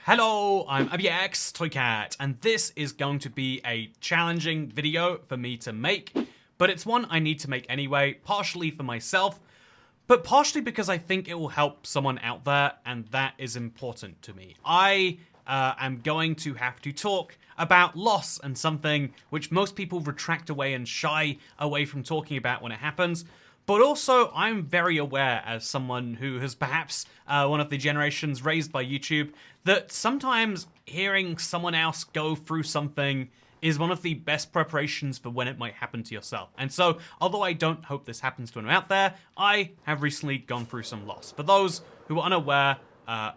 Hello, I'm ABX Toycat, and this is going to be a challenging video for me to make, but it's one I need to make anyway, partially for myself, but partially because I think it will help someone out there, and that is important to me. I am going to have to talk about loss and something which most people retract away and shy away from talking about when it happens. But also, I'm very aware, as someone who has perhaps one of the generations raised by YouTube, that sometimes hearing someone else go through something is one of the best preparations for when it might happen to yourself. And so, although I don't hope this happens to anyone out there, I have recently gone through some loss. For those who are unaware,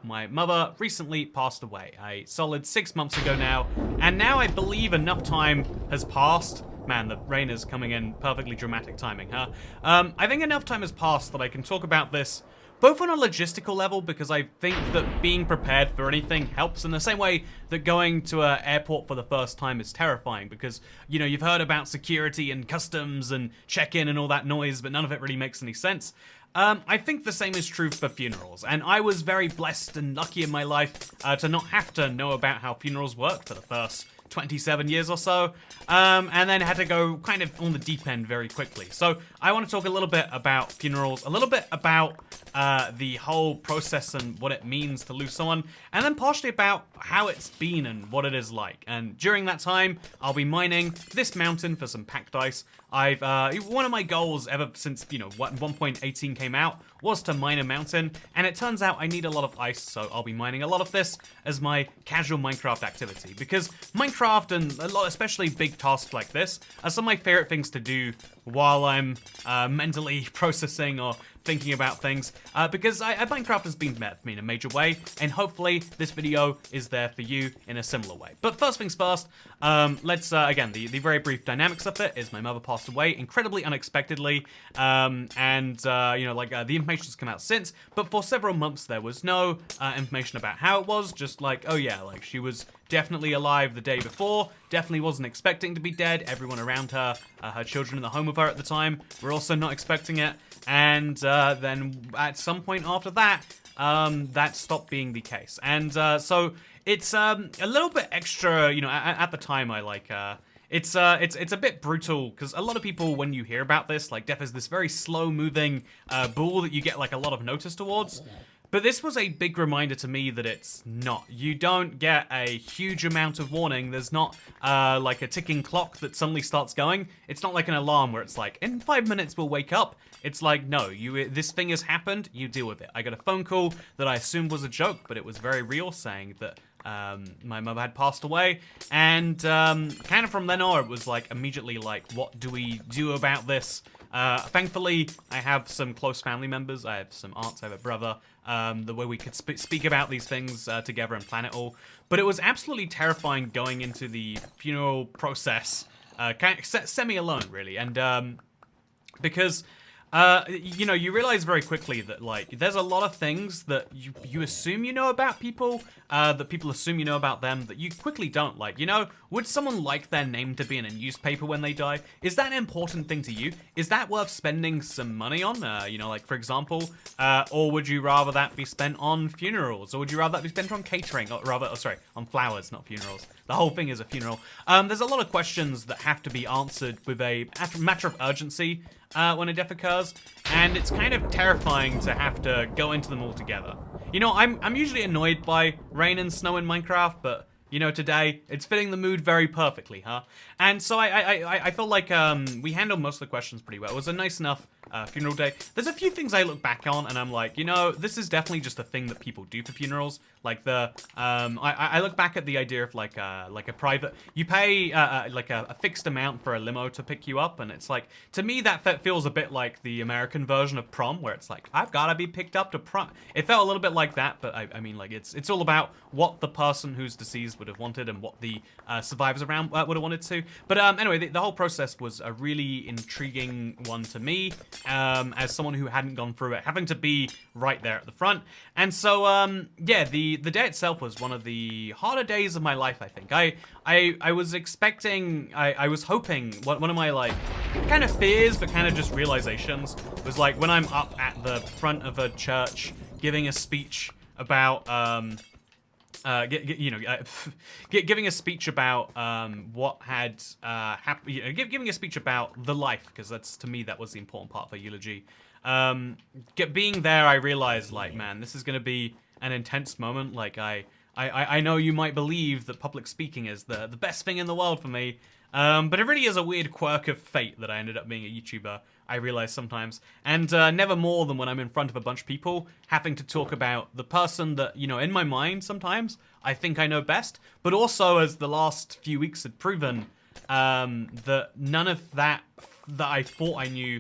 my mother recently passed away a solid 6 months ago now, and now I believe enough time has passed. Man, the rain is coming in perfectly dramatic timing, huh? I think enough time has passed that I can talk about this both on a logistical level, because I think that being prepared for anything helps in the same way that going to an airport for the first time is terrifying, because, you know, you've heard about security and customs and check-in and all that noise, but none of it really makes any sense. I think the same is true for funerals, and I was very blessed and lucky in my life to not have to know about how funerals work for the first 27 years or so, and then had to go kind of on the deep end very quickly. So I want to talk a little bit about funerals, a little bit about the whole process and what it means to lose someone, and then partially about how it's been and what it is like. And during that time, I'll be mining this mountain for some packed ice. One of my goals ever since, 1.18 came out was to mine a mountain, and it turns out I need a lot of ice, so I'll be mining a lot of this as my casual Minecraft activity, because Minecraft and especially big tasks like this are some of my favorite things to do while I'm mentally processing or thinking about things, because Minecraft has been met for me in a major way, and hopefully this video is there for you in a similar way. But first things first, let's, again, the very brief dynamics of it is my mother passed away incredibly unexpectedly, the information's come out since, but for several months there was no information about how it was, just like, oh yeah, like she was definitely alive the day before, definitely wasn't expecting to be dead, everyone around her, her children in the home with her at the time, were also not expecting it, and then at some point after that, that stopped being the case. And so it's a little bit extra, at the time it's a bit brutal, because a lot of people, when you hear about this, like, death is this very slow moving ball that you get like a lot of notice towards. But this was a big reminder to me that it's not. You don't get a huge amount of warning. There's not like a ticking clock that suddenly starts going. It's not like an alarm where it's like, in 5 minutes we'll wake up. It's like, no, this thing has happened, you deal with it. I got a phone call that I assumed was a joke, but it was very real, saying that my mother had passed away, and kind of from then on, it was like immediately like, what do we do about this? Thankfully, I have some close family members. I have some aunts, I have a brother, the way we could speak about these things together and plan it all. But it was absolutely terrifying going into the funeral process, kind of semi-alone, really, and because you realize very quickly that, like, there's a lot of things that you assume you know about people, that people assume you know about them, that you quickly don't. Like, would someone like their name to be in a newspaper when they die? Is that an important thing to you? Is that worth spending some money on, like, for example, or would you rather that be spent on funerals? Or would you rather that be spent on catering? Or rather, on flowers, not funerals. The whole thing is a funeral. There's a lot of questions that have to be answered with a matter of urgency when a death occurs, and it's kind of terrifying to have to go into them all together. I'm usually annoyed by rain and snow in Minecraft, but today it's fitting the mood very perfectly, huh? And so I feel like we handled most of the questions pretty well. It was a nice enough funeral day. There's a few things I look back on and I'm like, this is definitely just a thing that people do for funerals. Like I look back at the idea of like a private, you pay like a fixed amount for a limo to pick you up, and it's like, to me that feels a bit like the American version of prom, where it's like, I've got to be picked up to prom. It felt a little bit like that, but I mean, like, it's all about what the person who's deceased would have wanted and what the survivors around would have wanted to. But anyway, the whole process was a really intriguing one to me, as someone who hadn't gone through it, having to be right there at the front. And so yeah, the day itself was one of the harder days of my life, I think. I was expecting, I was hoping, one of my, like, kind of fears, but kind of just realizations, was like when I'm up at the front of a church giving a speech about giving a speech about what had happened, giving a speech about the life, because that's, to me, that was the important part of her eulogy. Being there, I realized, like, man, this is going to be an intense moment. Like, I know you might believe that public speaking is the best thing in the world for me, but it really is a weird quirk of fate that I ended up being a YouTuber, I realize sometimes. And never more than when I'm in front of a bunch of people, having to talk about the person that, in my mind sometimes, I think I know best. But also, as the last few weeks had proven, that none of that I thought I knew.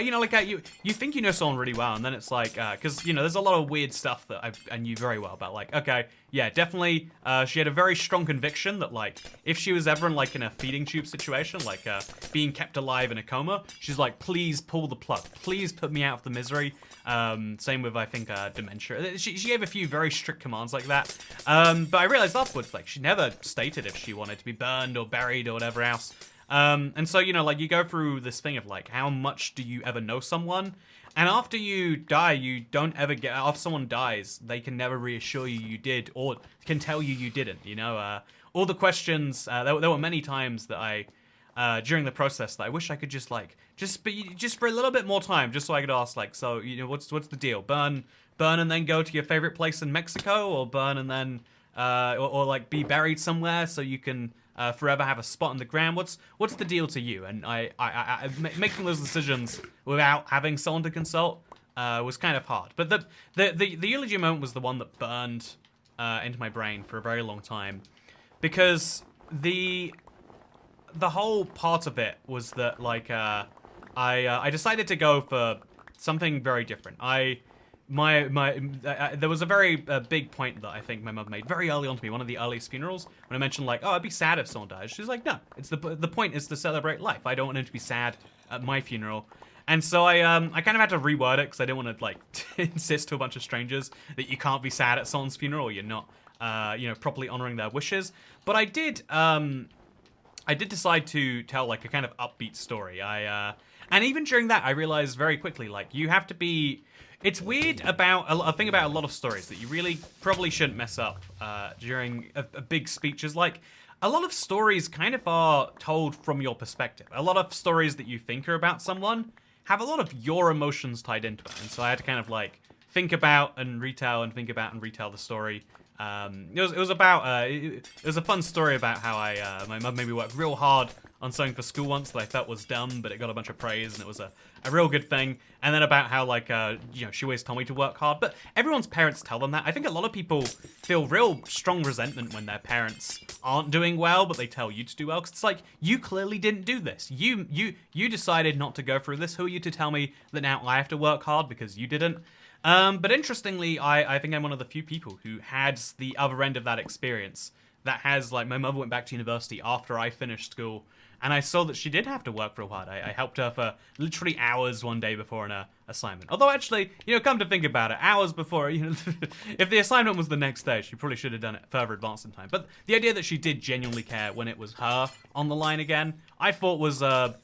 You think you know someone really well, and then it's like, because, there's a lot of weird stuff that I knew very well about. Like, okay, yeah, definitely, she had a very strong conviction that, like, if she was ever in a feeding tube situation, like, being kept alive in a coma, she's like, please pull the plug. Please put me out of the misery. Same with, I think, dementia. She gave a few very strict commands like that. But I realized afterwards, like, she never stated if she wanted to be burned or buried or whatever else. And so, you go through this thing of, like, how much do you ever know someone? And after you die, you don't ever get... After someone dies, they can never reassure you did, or can tell you didn't, all the questions... There were many times that I... during the process, that I wish I could just for a little bit more time, just so I could ask, like, so, what's the deal? Burn and then go to your favorite place in Mexico? Or burn and then... or like, be buried somewhere so you can... forever have a spot in the ground. What's the deal to you? And I making those decisions without having someone to consult was kind of hard. But the eulogy moment was the one that burned into my brain for a very long time, because the whole part of it was that, like, I decided to go for something very different. There was a very big point that I think my mum made very early on to me, one of the earliest funerals, when I mentioned, like, oh, I'd be sad if someone dies. She's like, no, the point is to celebrate life. I don't want him to be sad at my funeral. And so I kind of had to reword it, because I didn't want to, like, insist to a bunch of strangers that you can't be sad at someone's funeral, or you're not, properly honoring their wishes. But I did decide to tell, like, a kind of upbeat story. And even during that, I realized very quickly, like, you have to be... It's weird about a thing about a lot of stories that you really probably shouldn't mess up during a big speech is, like, a lot of stories kind of are told from your perspective. A lot of stories that you think are about someone have a lot of your emotions tied into it. And so I had to kind of, like, think about and retell the story. It was a fun story about how my mum made me work real hard on something for school once that I felt was dumb, but it got a bunch of praise, and it was a real good thing. And then about how, like, she always told me to work hard, but everyone's parents tell them that. I think a lot of people feel real strong resentment when their parents aren't doing well, but they tell you to do well, because it's like, you clearly didn't do this. You decided not to go through this. Who are you to tell me that now I have to work hard because you didn't? But interestingly, I think I'm one of the few people who had the other end of that experience. That has, like, my mother went back to university after I finished school, and I saw that she did have to work real hard. I helped her for literally hours one day before an assignment. Although, actually, come to think about it, hours before, if the assignment was the next day, she probably should have done it further advanced in time. But the idea that she did genuinely care when it was her on the line again, I thought was a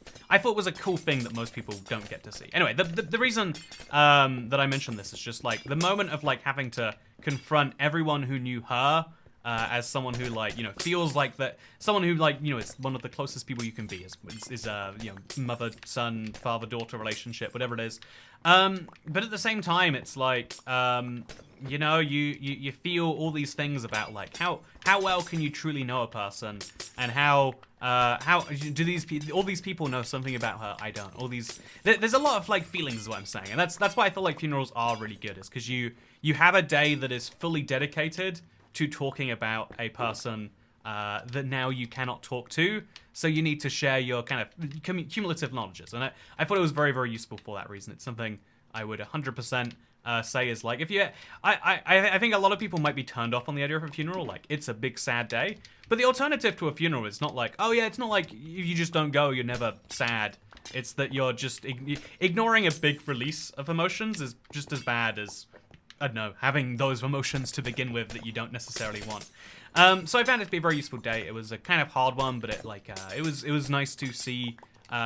cool thing that most people don't get to see. Anyway, the reason that I mentioned this is just, like, the moment of, like, having to confront everyone who knew her as someone who, like, feels like that, someone who, like, is one of the closest people you can be, is mother, son, father, daughter relationship, whatever it is. But at the same time, it's like, you feel all these things about, like, how well can you truly know a person, and how do all these people know something about her I don't. There's a lot of, like, feelings is what I'm saying, and that's why I feel like funerals are really good, is because you have a day that is fully dedicated to talking about a person that now you cannot talk to, so you need to share your kind of cumulative knowledges, and I thought it was very, very useful for that reason. It's something I would 100% say is, like, if you... I think a lot of people might be turned off on the idea of a funeral, like, it's a big sad day, but the alternative to a funeral is not like, oh yeah, it's not like you just don't go, you're never sad. It's that you're just... ignoring a big release of emotions is just as bad as... I don't know, having those emotions to begin with that you don't necessarily want. So I found it to be a very useful day. It was a kind of hard one, but it was nice to see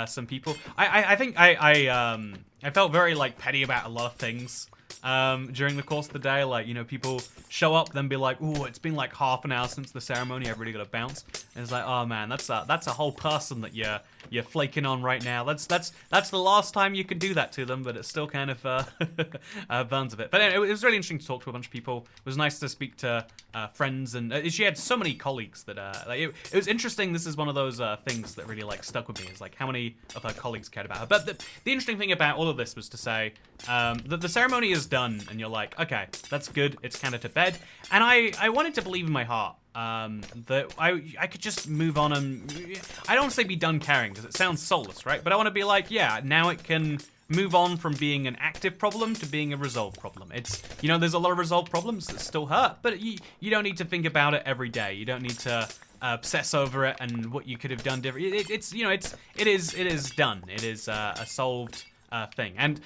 some people. I think I felt very, like, petty about a lot of things during the course of the day. Like, you know, people show up, then be like, "Ooh, it's been like half an hour since the ceremony. I've really got to bounce." And it's like, "Oh man, that's a whole person that you're flaking on right now. That's the last time you could do that to them, but it still kind of burns a bit." But anyway, it was really interesting to talk to a bunch of people. It was nice to speak to friends, and she had so many colleagues that like it was interesting. This is one of those things that really like stuck with me, is like how many of her colleagues cared about her. But the interesting thing about all of this was to say that the ceremony is done, and you're like, okay, that's good. It's kind of to bed, and I wanted to believe in my heart that I could just move on, and I don't want to say be done caring because it sounds soulless, right? But I want to be like, yeah, now it can move on from being an active problem to being a resolved problem. It's, you know, there's a lot of resolved problems that still hurt, but you don't need to think about it every day. You don't need to obsess over it and what you could have done different. It's you know, it is done. It is a solved thing. And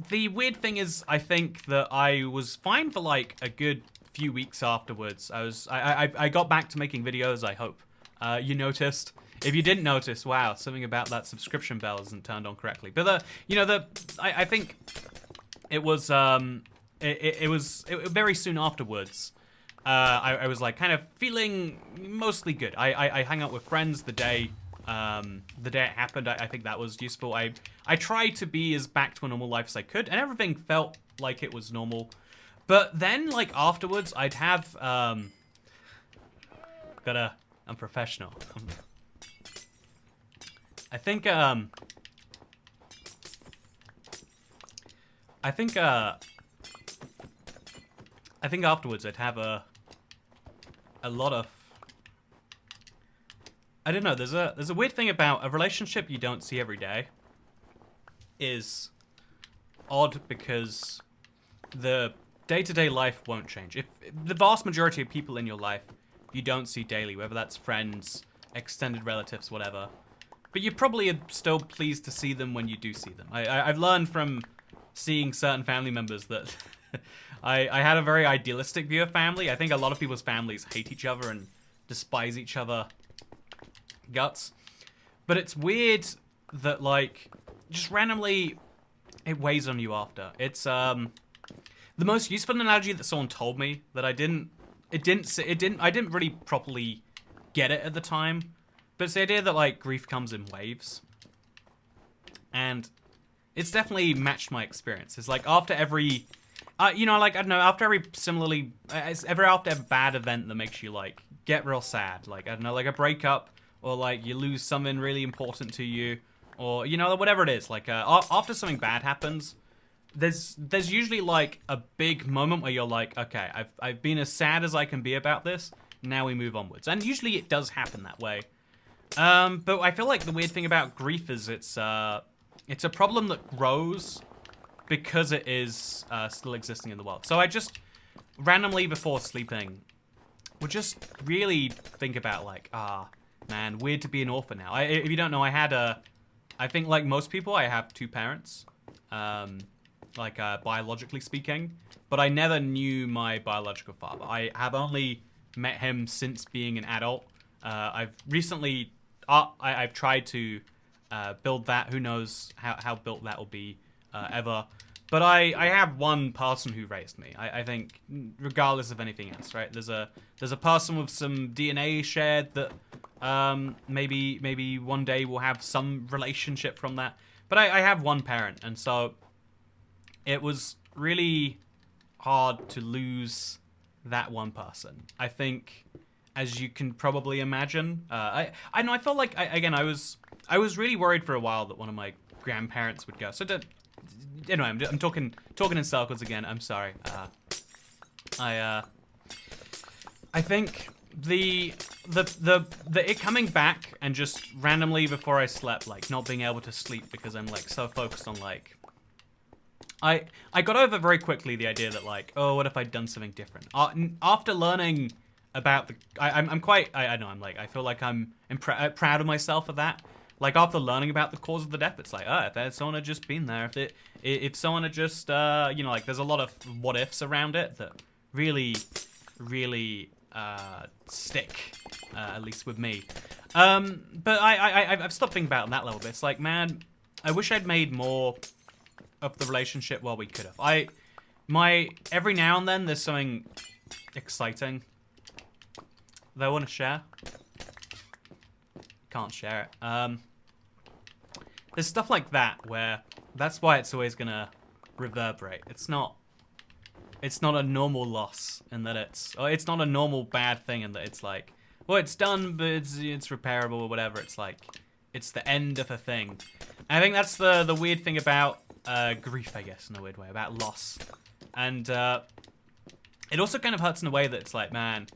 the weird thing is, I think that I was fine for like a good few weeks afterwards. I got back to making videos. I hope you noticed. If you didn't notice, wow, something about that subscription bell isn't turned on correctly. But I think it was very soon afterwards. I was like kind of feeling mostly good. I hung out with friends the day it happened. I think that was useful. I tried to be as back to a normal life as I could, and everything felt like it was normal. But then, like, afterwards, I'd have, I'm professional. I think afterwards I'd have a lot of, I don't know, there's a weird thing about a relationship you don't see every day is odd because the day-to-day life won't change. If the vast majority of people in your life you don't see daily, whether that's friends, extended relatives, whatever, but you probably are still pleased to see them when you do see them. I've learned from seeing certain family members that I had a very idealistic view of family. I think a lot of people's families hate each other and despise each other guts. But it's weird that, like, just randomly it weighs on you after. It's the most useful analogy that someone told me that I didn't really properly get it at the time. But it's the idea that, like, grief comes in waves. And it's definitely matched my experience. It's like after every, you know, like, I don't know, after every after every bad event that makes you, like, get real sad. Like, I don't know, like a breakup, or, like, you lose something really important to you, or, you know, whatever it is. Like, after something bad happens, there's usually, like, a big moment where you're like, okay, I've been as sad as I can be about this, now we move onwards. And usually it does happen that way. But I feel like the weird thing about grief is it's a problem that grows because it is still existing in the world. So I just randomly before sleeping would just really think about, like, man, weird to be an orphan now. If you don't know, I think like most people, I have two parents, biologically speaking, but I never knew my biological father. I have only met him since being an adult. I've recently, I've tried to build that. Who knows how built that will be ever. But I have one person who raised me. I think, regardless of anything else, right? There's a person with some DNA shared that maybe one day we'll have some relationship from that. But I have one parent, and so it was really hard to lose that one person. I think, as you can probably imagine, I know I felt like I was really worried for a while that one of my grandparents would go. So anyway, I'm talking in circles again. I'm sorry. I think the it coming back and just randomly before I slept, like not being able to sleep because I'm like so focused on like. I got over very quickly the idea that, like, oh, what if I'd done something different? After learning about I feel like I'm proud of myself for that. Like, after learning about the cause of the death, it's like, if someone had just been there, if someone had just, you know, like, there's a lot of what ifs around it that really, really stick, at least with me. But I've stopped thinking about it on that level, but it's like, man, I wish I'd made more of the relationship. Well, we could have. Every now and then there's something exciting that I want to share. Can't share it. There's stuff like that where that's why it's always gonna reverberate. It's not a normal loss in that it's not a normal bad thing in that it's like, well, it's done, but it's repairable or whatever. It's like, it's the end of a thing. And I think that's the weird thing about grief, I guess, in a weird way, about loss. And it also kind of hurts in a way that it's like, man,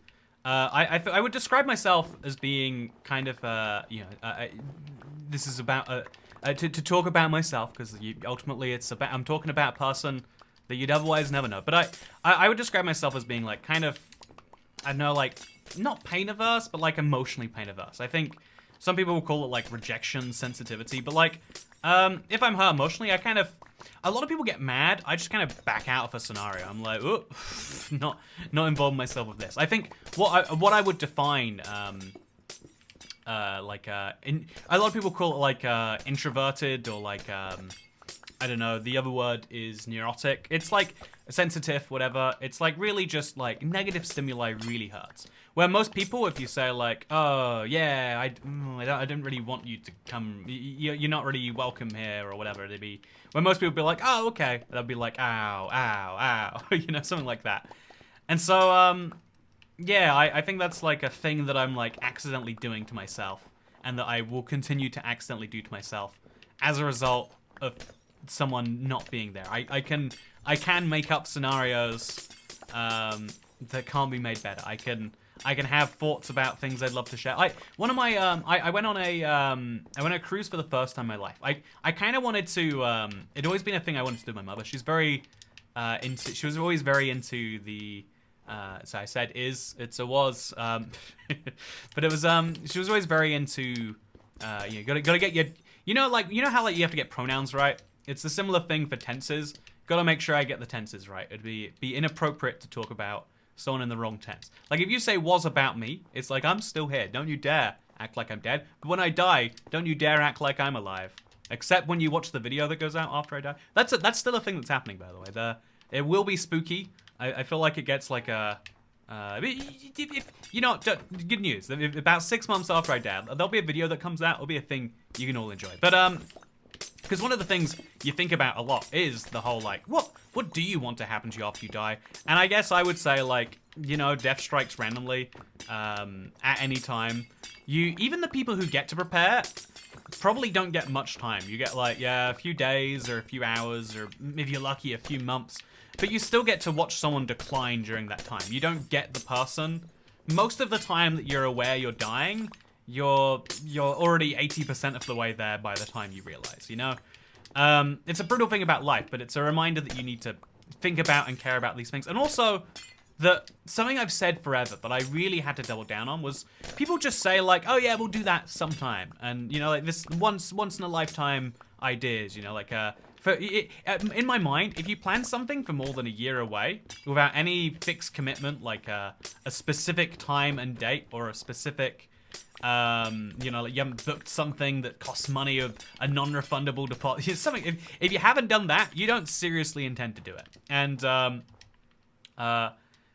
I would describe myself as being kind of, this is about, to talk about myself, because ultimately it's about, I'm talking about a person that you'd otherwise never know. But I would describe myself as being like kind of, I don't know, like, not pain averse, but like emotionally pain averse. I think some people will call it like rejection sensitivity, but like, if I'm hurt emotionally, a lot of people get mad. I just kind of back out of a scenario. I'm like, oh, not involve myself with this. I think what I would define, a lot of people call it like introverted or like, I don't know, the other word is neurotic. It's like sensitive, whatever. It's like really just like negative stimuli really hurts. Where most people, if you say like, oh yeah, I didn't really want you to come, you're not really welcome here or whatever it'd be. Where most people be like, oh okay, they'll be like, ow, ow, ow, you know, something like that. And so yeah, I think that's like a thing that I'm like accidentally doing to myself, and that I will continue to accidentally do to myself as a result of someone not being there. I can make up scenarios that can't be made better. I can have thoughts about things I'd love to share. I went on a cruise for the first time in my life. I kind of wanted to. It'd always been a thing I wanted to do with my mother. She's very she was always very into the. So I said was, but it was she was always very into. Gotta get your. You know how like you have to get pronouns right. It's a similar thing for tenses. Gotta make sure I get the tenses right. It'd be inappropriate to talk about someone in the wrong tense. Like if you say was about me, it's like I'm still here. Don't you dare act like I'm dead. But when I die, don't you dare act like I'm alive. Except when you watch the video that goes out after I die. That's still a thing that's happening, by the way. It will be spooky. I feel like it gets like a... you know, good news. About 6 months after I die, there'll be a video that comes out. It'll be a thing you can all enjoy. But because one of the things you think about a lot is the whole like, what do you want to happen to you after you die? And I guess I would say like, you know, death strikes randomly at any time. Even the people who get to prepare probably don't get much time. You get like, yeah, a few days or a few hours or if you're lucky, a few months. But you still get to watch someone decline during that time. You don't get the person. Most of the time that you're aware you're dying, you're already 80% of the way there by the time you realize, you know? It's a brutal thing about life, but it's a reminder that you need to think about and care about these things. And also, that something I've said forever, but I really had to double down on, was people just say like, oh yeah, we'll do that sometime. And, you know, like this once in a lifetime ideas, you know, like, in my mind, if you plan something for more than a year away, without any fixed commitment, like a specific time and date, or a specific, you know, like you haven't booked something that costs money of a non-refundable deposit, something, if you haven't done that, you don't seriously intend to do it. And,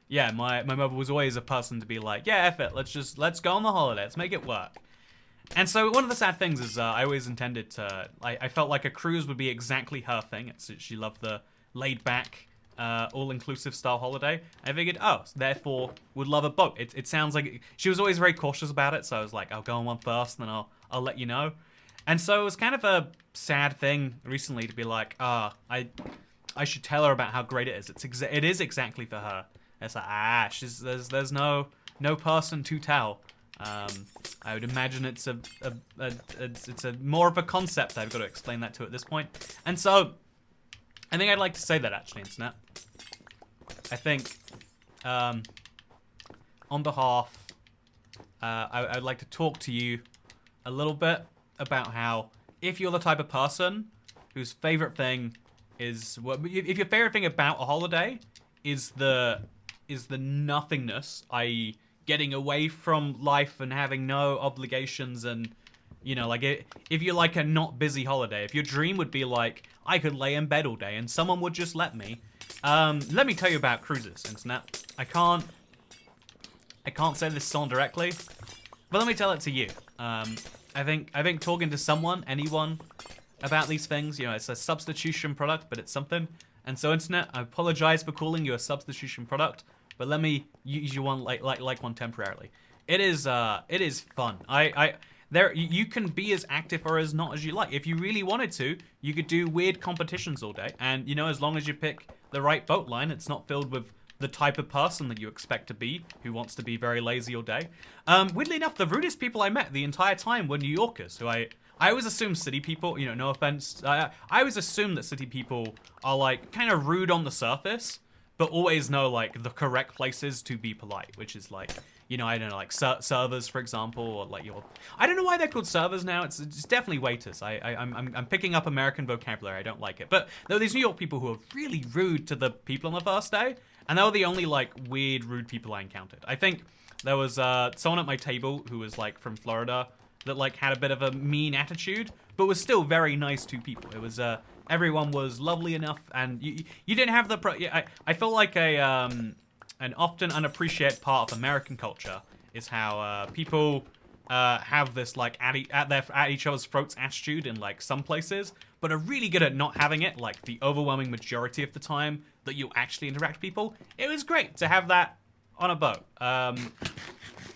yeah, my mother was always a person to be like, yeah, F it, let's go on the holiday, let's make it work. And so one of the sad things is I always intended to, I felt like a cruise would be exactly her thing. She loved the laid-back, all-inclusive style holiday. I figured, oh, so therefore would love a boat. It sounds like, she was always very cautious about it, so I was like, I'll go on one first, and then I'll let you know. And so it was kind of a sad thing recently to be like, I should tell her about how great it is. It is exactly for her. It's like, there's no person to tell. I would imagine it's a more of a concept. I've got to explain that to at this point. And so, I think I'd like to say that actually, Internet. I think, on behalf, I'd like to talk to you a little bit about how, if you're the type of person whose favorite thing is, if your favorite thing about a holiday is the nothingness, i.e., getting away from life and having no obligations and You know, like if you're like a not busy holiday, if your dream would be like, I could lay in bed all day and someone would just let me. Let me tell you about cruises, internet. I can't say this song directly, but let me tell it to you. I think talking to anyone about these things, you know, it's a substitution product, but it's something. And so, internet, I apologize for calling you a substitution product, but let me use you one like one temporarily. It is fun. You can be as active or as not as you like. If you really wanted to, you could do weird competitions all day. And, you know, as long as you pick the right boat line, it's not filled with the type of person that you expect to be, who wants to be very lazy all day. Weirdly enough, the rudest people I met the entire time were New Yorkers, who I always assume city people, you know, no offense. I always assume that city people are, like, kind of rude on the surface, but always know, like, the correct places to be polite, which is, like, you know, I don't know, like servers, for example, or like I don't know why they're called servers now. It's definitely waiters. I'm picking up American vocabulary. I don't like it. But there were these New York people who were really rude to the people on the first day, and they were the only like weird, rude people I encountered. I think there was someone at my table who was like from Florida that like had a bit of a mean attitude, but was still very nice to people. It was everyone was lovely enough, and you didn't have the I felt like an often unappreciated part of American culture is how people have this like at each other's throats attitude in like some places, but are really good at not having it like the overwhelming majority of the time that you actually interact with people. It was great to have that on a boat.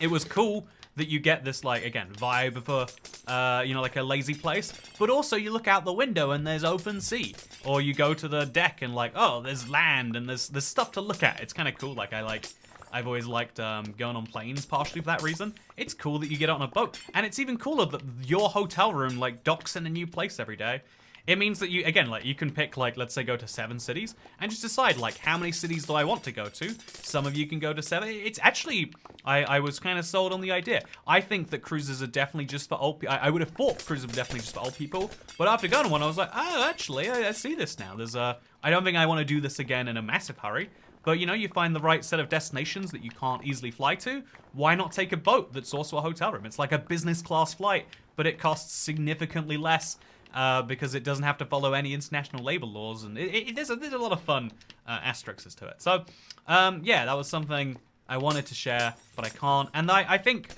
It was cool that you get this like, again, vibe of a, you know, like a lazy place, but also you look out the window and there's open sea, or you go to the deck and like, oh, there's land and there's stuff to look at. It's kind of cool. Like I've always liked going on planes partially for that reason. It's cool that you get on a boat, and it's even cooler that your hotel room like docks in a new place every day. It means that you, again, like you can pick like, let's say go to 7 cities and just decide like how many cities do I want to go to. Some of you can go to 7. It's actually, I was kind of sold on the idea. I think that cruises are definitely just for old people. I would have thought cruises were definitely just for old people, but after going on one, I was like, oh, actually, I see this now. There's I don't think I want to do this again in a massive hurry. But, you know, you find the right set of destinations that you can't easily fly to. Why not take a boat that's also a hotel room? It's like a business class flight, but it costs significantly less because it doesn't have to follow any international labor laws. And there's a lot of fun asterisks to it. So, yeah, that was something I wanted to share, but I can't. And I think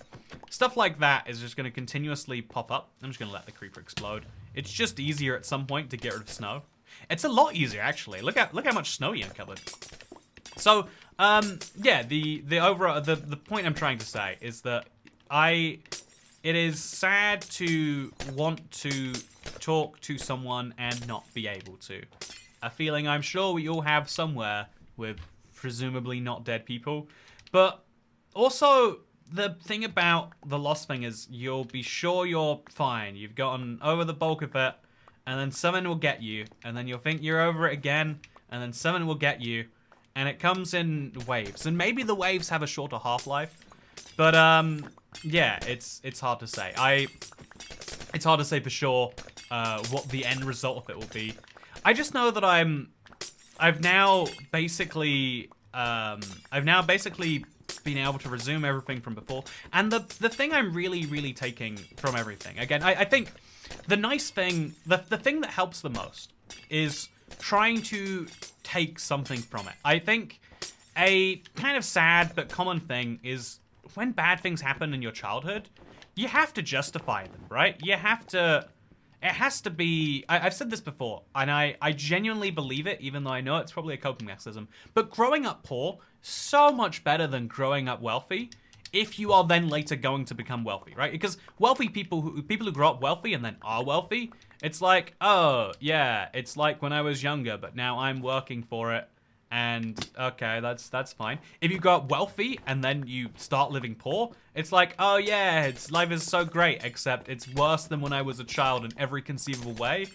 stuff like that is just going to continuously pop up. I'm just going to let the creeper explode. It's just easier at some point to get rid of snow. It's a lot easier, actually. Look how much snow you uncovered. So, yeah, the point I'm trying to say is that it is sad to want to talk to someone and not be able to. A feeling I'm sure we all have somewhere with presumably not dead people. But also, the thing about the lost thing is you'll be sure you're fine. You've gotten over the bulk of it, and then someone will get you, and then you'll think you're over it again, and then someone will get you. And it comes in waves, and maybe the waves have a shorter half-life, but yeah, it's hard to say. It's hard to say for sure what the end result of it will be. I just know that I've now basically been able to resume everything from before, and the thing I'm really taking from everything, again, I think the nice thing, the thing that helps the most is trying to take something from it. I think a kind of sad but common thing is when bad things happen in your childhood, you have to justify them, right? You have to, it has to be, I've said this before, and I genuinely believe it, even though I know it's probably a coping mechanism, but growing up poor, so much better than growing up wealthy, if you are then later going to become wealthy, right? Because wealthy people who grow up wealthy and then are wealthy, it's like, oh, yeah, it's like when I was younger, but now I'm working for it, and okay, that's fine. If you grow up wealthy and then you start living poor, it's like, oh yeah, life is so great, except it's worse than when I was a child in every conceivable way,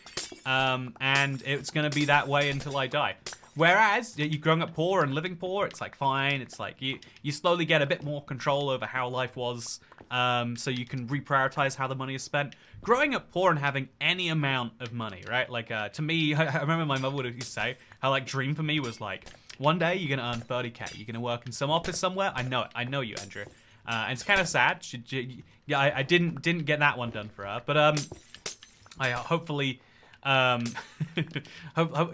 and it's gonna be that way until I die. Whereas, you growing up poor and living poor, it's like fine, it's like you slowly get a bit more control over how life was, so you can reprioritize how the money is spent. Growing up poor and having any amount of money, right? Like, to me, I remember my mother would used to say, how like dream for me was like, one day you're gonna earn 30K, you're gonna work in some office somewhere, I know it, I know you, Andrew. And it's kind of sad. Yeah, I didn't get that one done for her, but I hopefully.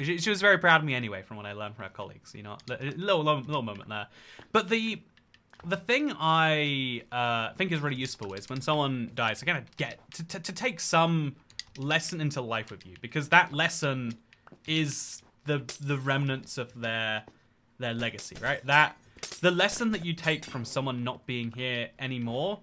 She was very proud of me anyway, from what I learned from her colleagues. You know, a little moment there. But the thing I think is really useful is when someone dies, to kind of get to take some lesson into life with you, because that lesson is the remnants of their legacy, right? That the lesson that you take from someone not being here anymore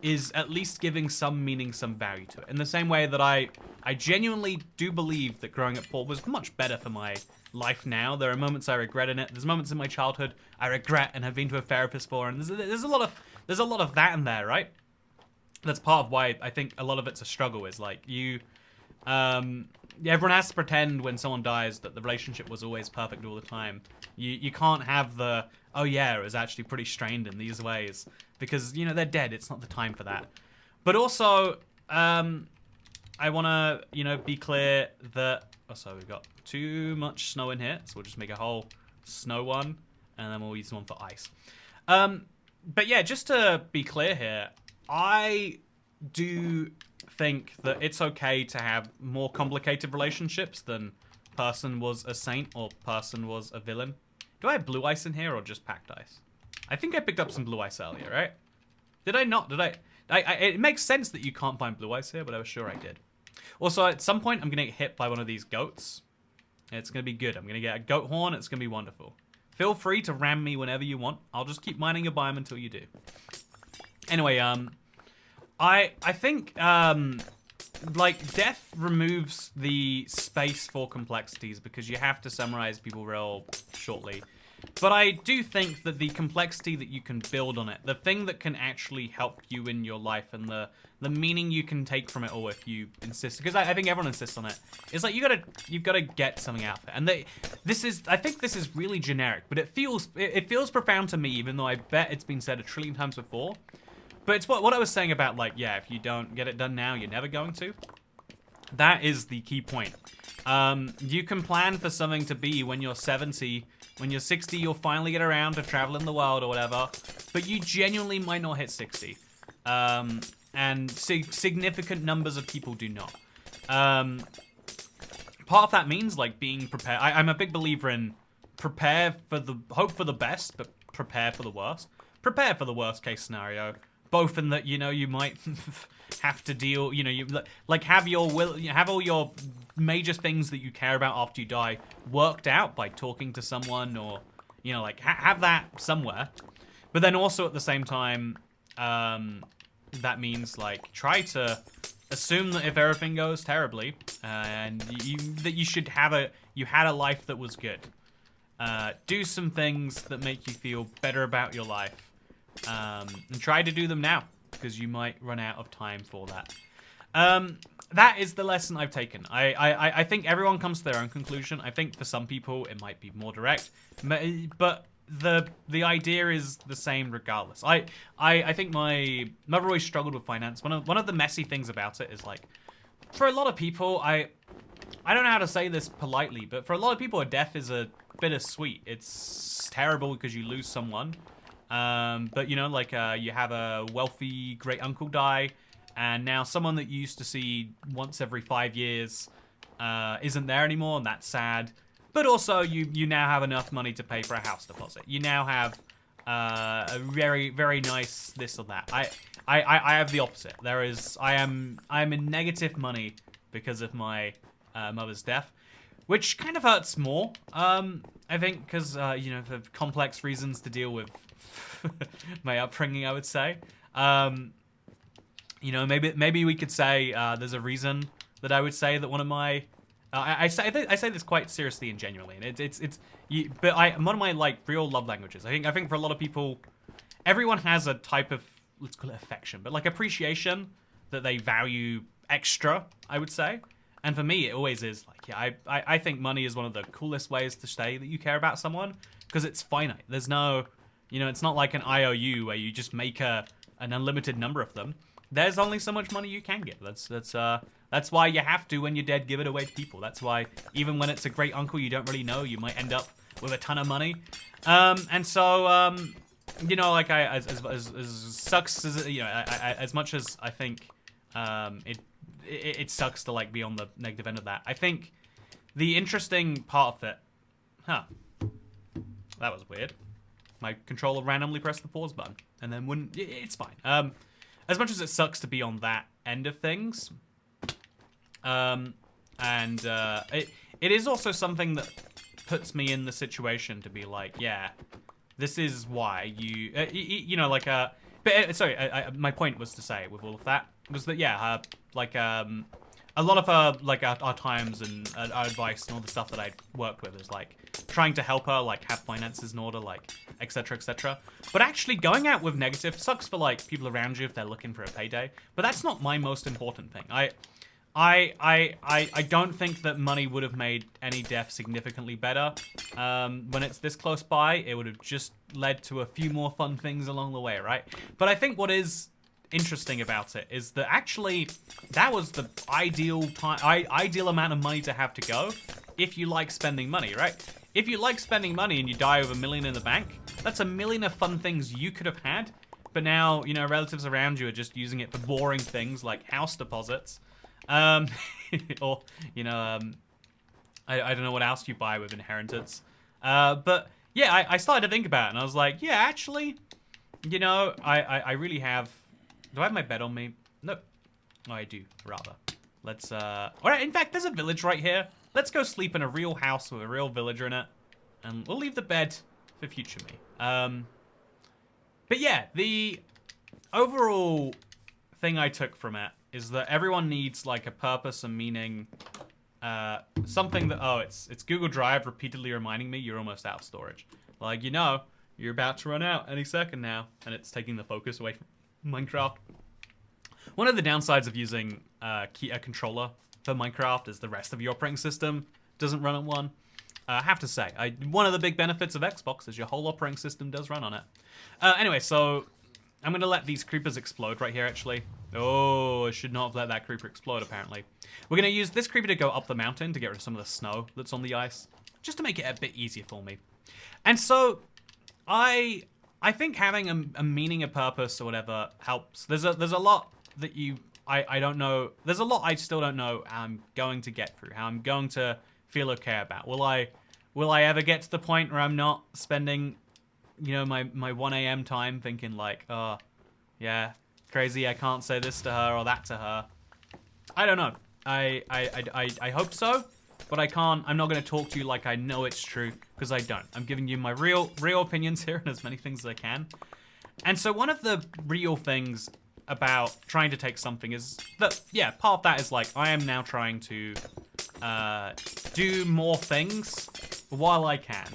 is at least giving some meaning, some value to it. In the same way that I genuinely do believe that growing up poor was much better for my life now. There are moments I regret in it. There's moments in my childhood I regret and have been to a therapist for, and there's a lot of that in there, right? That's part of why I think a lot of it's a struggle. Is like everyone has to pretend when someone dies that the relationship was always perfect all the time. You can't have the, oh yeah, it was actually pretty strained in these ways, because, you know, they're dead. It's not the time for that. But also, I want to, you know, be clear that, oh, so we've got too much snow in here, so we'll just make a whole snow one, and then we'll use one for ice. But yeah, just to be clear here, I do think that it's okay to have more complicated relationships than person was a saint or person was a villain. Do I have blue ice in here or just packed ice? I think I picked up some blue ice earlier, right? Did I not? Did I? It makes sense that you can't find blue ice here, but I was sure I did. Also, at some point, I'm going to get hit by one of these goats. It's going to be good. I'm going to get a goat horn. It's going to be wonderful. Feel free to ram me whenever you want. I'll just keep mining your biome until you do. Anyway, I think, like, death removes the space for complexities because you have to summarize people real shortly. But I do think that the complexity that you can build on it, the thing that can actually help you in your life, and the meaning you can take from it all if you insist, because I think everyone insists on it, is like you've gotta get something out of it. And I think this is really generic, but it feels profound to me, even though I bet it's been said a trillion times before. But it's what I was saying about, like, yeah, if you don't get it done now, you're never going to. That is the key point. You can plan for something to be when you're 70, when you're 60, you'll finally get around to traveling the world or whatever, but you genuinely might not hit 60. And significant numbers of people do not. Part of that means, like, being prepared. I'm a big believer in hope for the best, but prepare for the worst. Prepare for the worst case scenario. Both in that, you know, you might have to deal, you know, you like have all your major things that you care about after you die worked out by talking to someone, or, you know, like have that somewhere. But then also at the same time, that means, like, try to assume that if everything goes terribly, and you had a life that was good. Do some things that make you feel better about your life. And try to do them now, because you might run out of time for that. That is the lesson I've taken. I think everyone comes to their own conclusion. I think for some people it might be more direct, but the idea is the same regardless. I think my mother always struggled with finance. One of the messy things about it is, like, for a lot of people, I don't know how to say this politely, but for a lot of people, a death is a bittersweet. It's terrible because you lose someone. But, you know, like, you have a wealthy great uncle die, and now someone that you used to see once every 5 years isn't there anymore, and that's sad. But also, you now have enough money to pay for a house deposit. You now have a very, very nice this or that. I have the opposite. I am in negative money because of my mother's death, which kind of hurts more, I think, because, you know, for complex reasons to deal with my upbringing, I would say. You know, maybe we could say there's a reason that I would say that one of my I say this quite seriously and genuinely, and but one of my, like, real love languages. I think for a lot of people, everyone has a type of, let's call it affection, but, like, appreciation that they value extra, I would say. And for me, it always is, like, yeah, I think money is one of the coolest ways to say that you care about someone, because it's finite. There's no, you know, it's not like an IOU where you just make an unlimited number of them. There's only so much money you can give. That's why you have to, when you're dead, give it away to people. That's why even when it's a great uncle you don't really know, you might end up with a ton of money. And so, you know, like as sucks as you know, as much as I think it sucks to like be on the negative end of that. I think the interesting part of it, that was weird. My controller randomly pressed the pause button and then wouldn't. It's fine. As much as it sucks to be on that end of things, it is also something that puts me in the situation to be like, yeah, this is why you know, like, but sorry, my point was to say with all of that was that, yeah, like, a lot of like our times and our advice and all the stuff that I worked with is like trying to help her like have finances in order, like etc. etc. But actually going out with negative sucks for like people around you if they're looking for a payday. But that's not my most important thing. I don't think that money would have made any death significantly better. When it's this close by, it would have just led to a few more fun things along the way, right? But I think what is interesting about it is that actually that was the ideal amount of money to have to go if you like spending money, right? If you like spending money and you die with $1 million in the bank, that's $1 million of fun things you could have had. But now, you know, relatives around you are just using it for boring things like house deposits. Or, you know, I don't know what else you buy with inheritance. But yeah, I started to think about it and I was like, yeah, actually, you know, I really have. Do I have my bed on me? No. Oh, I do, rather. Let's, alright, in fact, there's a village right here. Let's go sleep in a real house with a real villager in it. And we'll leave the bed for future me. But yeah, the overall thing I took from it is that everyone needs, like, a purpose and meaning. Something that, oh, it's Google Drive repeatedly reminding me you're almost out of storage. Like, you know, you're about to run out any second now. And it's taking the focus away from Minecraft. One of the downsides of using a controller for Minecraft is the rest of your operating system doesn't run on one. I have to say, one of the big benefits of Xbox is your whole operating system does run on it. Anyway, so I'm going to let these creepers explode right here, actually. Oh, I should not have let that creeper explode, apparently. We're going to use this creeper to go up the mountain to get rid of some of the snow that's on the ice, just to make it a bit easier for me. And so, I think having a meaning, a purpose, or whatever helps. There's a lot that I don't know. There's a lot I still don't know how I'm going to get through, how I'm going to feel okay about. Will I ever get to the point where I'm not spending, you know, my 1 a.m. time thinking like, oh, yeah, crazy, I can't say this to her or that to her. I don't know. I hope so, but I can't. I'm not going to talk to you like I know it's true, because I don't. I'm giving you my real opinions here and as many things as I can. And so one of the real things about trying to take something is that, yeah, part of that is like, I am now trying to do more things while I can.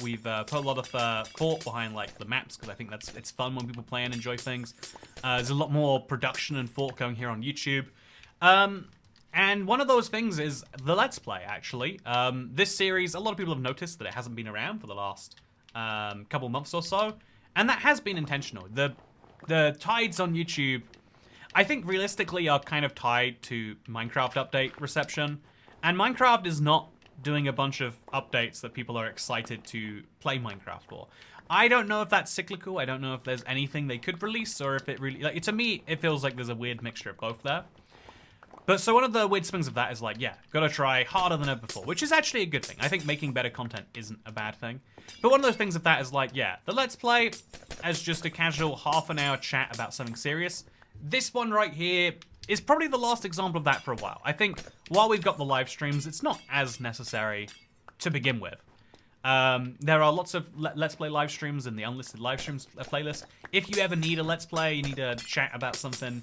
We've put a lot of thought behind like the maps, because I think it's fun when people play and enjoy things. There's a lot more production and thought going here on YouTube. And one of those things is the Let's Play, actually. This series, a lot of people have noticed that it hasn't been around for the last couple months or so. And that has been intentional. The tides on YouTube, I think realistically, are kind of tied to Minecraft update reception. And Minecraft is not doing a bunch of updates that people are excited to play Minecraft for. I don't know if that's cyclical. I don't know if there's anything they could release, or if it really, like, to me, it feels like there's a weird mixture of both there. But so one of the weird swings of that is like, yeah, gotta try harder than ever before, which is actually a good thing. I think making better content isn't a bad thing. But one of those things of that is like, yeah, the Let's Play as just a casual half-an-hour chat about something serious. This one right here is probably the last example of that for a while. I think while we've got the live streams, it's not as necessary to begin with. There are lots of Let's Play live streams in the unlisted live streams playlist. If you ever need a Let's Play, you need to chat about something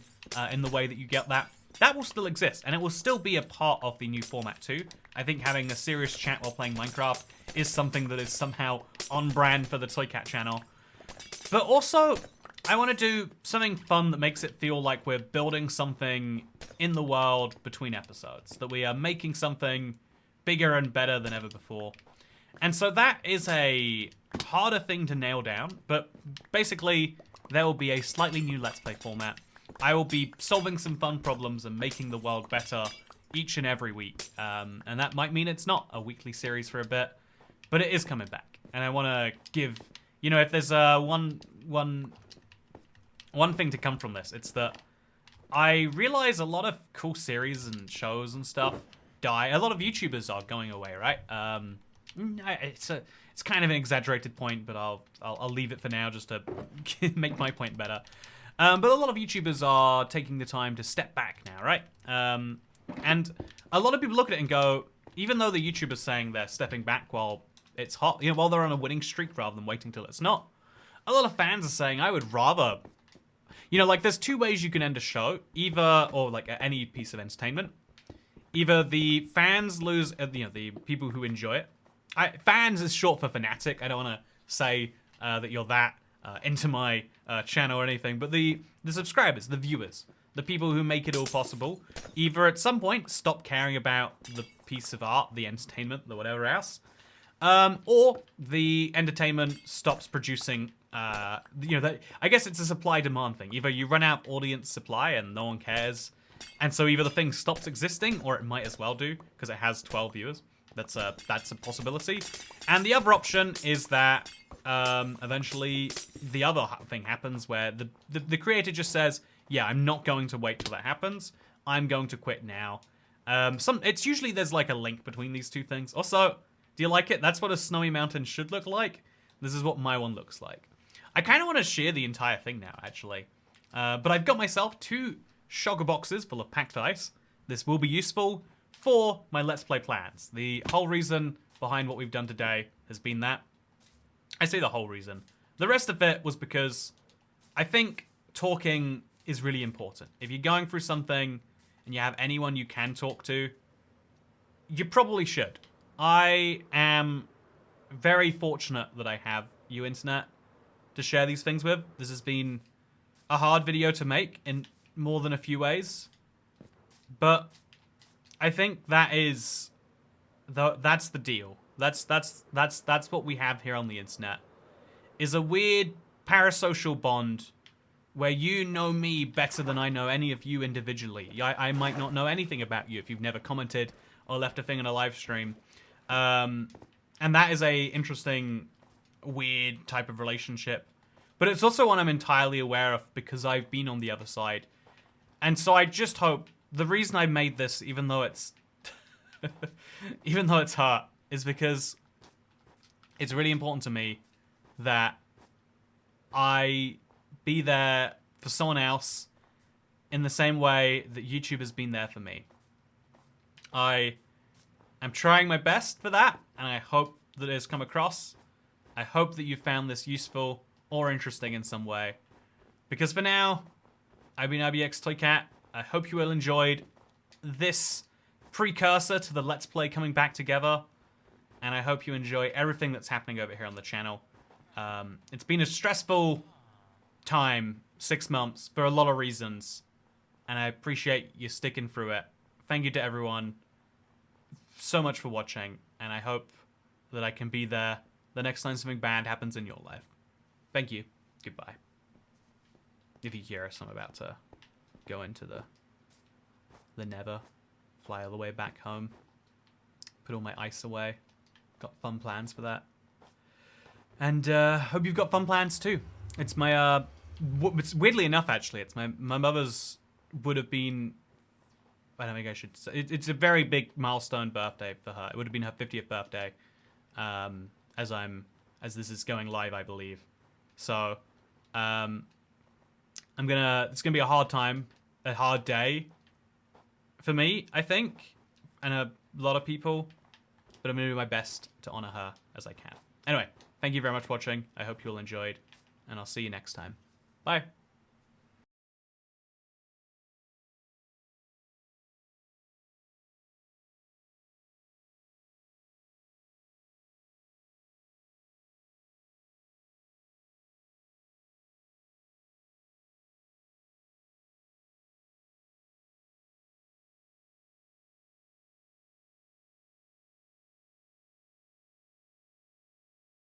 in the way that you get that, that will still exist, and it will still be a part of the new format too. I think having a serious chat while playing Minecraft is something that is somehow on brand for the Toycat channel. But also, I want to do something fun that makes it feel like we're building something in the world between episodes, that we are making something bigger and better than ever before. And so that is a harder thing to nail down, but basically there will be a slightly new Let's Play format. I will be solving some fun problems and making the world better each and every week. And that might mean it's not a weekly series for a bit, but it is coming back. and I want to give, you know, if there's one thing to come from this, it's that I realize a lot of cool series and shows and stuff die. A lot of YouTubers are going away, right? It's kind of an exaggerated point, but I'll leave it for now just to make my point better. But a lot of YouTubers are taking the time to step back now, right? And a lot of people look at it and go, even though the YouTuber's saying they're stepping back while it's hot, you know, while they're on a winning streak rather than waiting till it's not, a lot of fans are saying, I would rather, you know, like there's two ways you can end a show, either, or like any piece of entertainment. Either the fans lose, you know, the people who enjoy it. Fans is short for fanatic. I don't want to say that you're that into my channel or anything, but the subscribers, the viewers, the people who make it all possible, either at some point stop caring about the piece of art, the entertainment, the whatever else, or the entertainment stops producing. You know, I guess it's a supply-demand thing. Either you run out of audience supply and no one cares, and so either the thing stops existing, or it might as well do because it has 12 viewers. That's a possibility. And the other option is that eventually the other thing happens where the creator just says, yeah, I'm not going to wait till that happens. I'm going to quit now. It's usually there's like a link between these two things. Also, do you like it? That's what a snowy mountain should look like. This is what my one looks like. I kind of want to share the entire thing now, actually. But I've got myself 2 sugar boxes full of packed ice. This will be useful for my Let's Play plans. The whole reason behind what we've done today has been that. I say the whole reason. The rest of it was because I think talking is really important. If you're going through something and you have anyone you can talk to, you probably should. I am very fortunate that I have you, Internet, to share these things with. This has been a hard video to make in more than a few ways, but I think that is that's the deal. That's what we have here on the internet. Is a weird parasocial bond where you know me better than I know any of you individually. I might not know anything about you if you've never commented or left a thing in a live stream. And that is a interesting, weird type of relationship. But it's also one I'm entirely aware of because I've been on the other side. And so I just hope the reason I made this, even though it's even though it's hard, is because it's really important to me that I be there for someone else in the same way that YouTube has been there for me. I am trying my best for that, and I hope that it has come across. I hope that you found this useful or interesting in some way. Because for now, I've been IBX Toycat. I hope you all enjoyed this precursor to the Let's Play coming back together. And I hope you enjoy everything that's happening over here on the channel. It's been a stressful time, 6 months, for a lot of reasons. And I appreciate you sticking through it. Thank you to everyone so much for watching. And I hope that I can be there the next time something bad happens in your life. Thank you. Goodbye. If you hear us, I'm about to go into the Nether, fly all the way back home, put all my ice away. Got fun plans for that. And hope you've got fun plans too. It's my, it's weirdly enough actually, it's my mother's would have been, I don't think I should say, it's a very big milestone birthday for her. It would have been her 50th birthday, as this is going live, I believe. So, it's gonna be a hard time, a hard day for me, I think, and a lot of people, but I'm gonna do my best to honor her as I can. Anyway, thank you very much for watching. I hope you all enjoyed, and I'll see you next time. Bye.